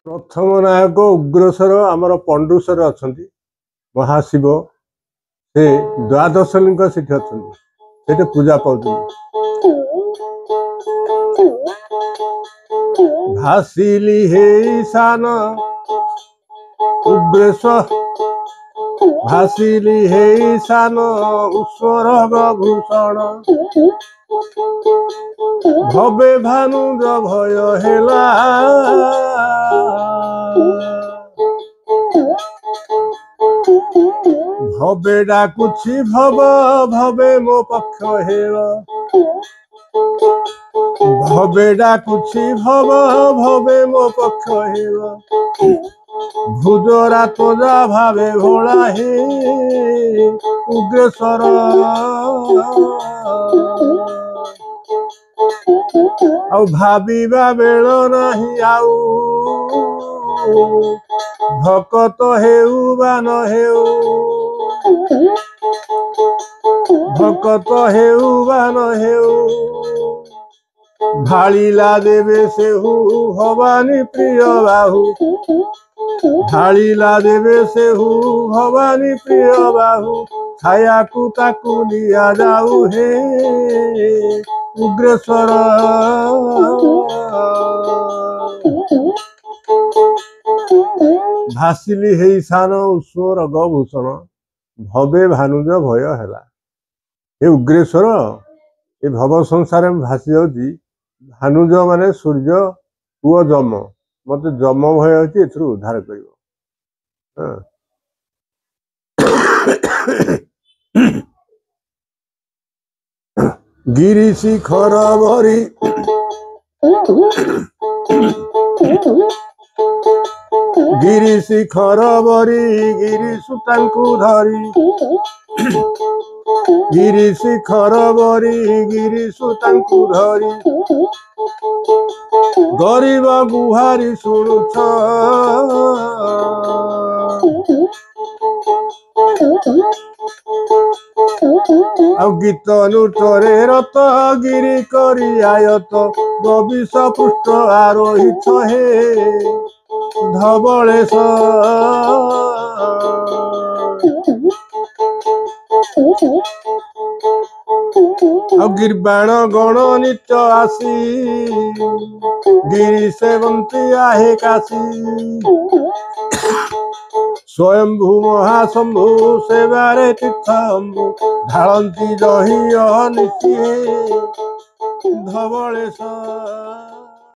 प्रथम नायक उग्रसर आमर पंडुसर अच्छा महाशिव से द्वादश लिंग से पूजा पाँच भासिली हे ईशान उग्रेश्वर भासिली हे ईशान ईश्वर भूषण भवे भानुज भय हेला भवे डाकुछि भव भवे मो पक्ष हेव भवे डाकुछि भव भवे मो पक्ष हेव भुजरा तोजा भावे भोला हे उग्रेश्वर आउ भाविबा बेल नहीं आउ भकत हेउ बा न हेउ भकत हेउ बा न हेउ भाड़ीला देवे सेहु भवानी प्रिय बाहु भाड़ीला देवे सेहु भवानी प्रिय बाहु छाया को ताकू लिया जाऊ हे उग्रेश्वर भासिली हे ईशान ईश्वर गभूषण भवे भानुज भय हेला हे उग्रेश्वर ये भव संसार में भासी जाऊँगी भानुज माने सूर्य पुओ जम मत जम भय अच्छी उद्धार कर गिरी शिखर भरी गिरी शिखर बरी गिरी सुतांकु धरी गिरी शिखर बरी गिरी सुतांकु धरी गरीब गुहारी शुणुछ गीत नूटरे रत गिरी करी आयत गविश पृष्ठ आरोहित हे धबलेश गिरबाण गण नित्य आसी गिरी सेवंती आहे काशी स्वयंभू महाशंभु सेवारे तीर्थम्भु ढालती दही अनिशी धबलेश।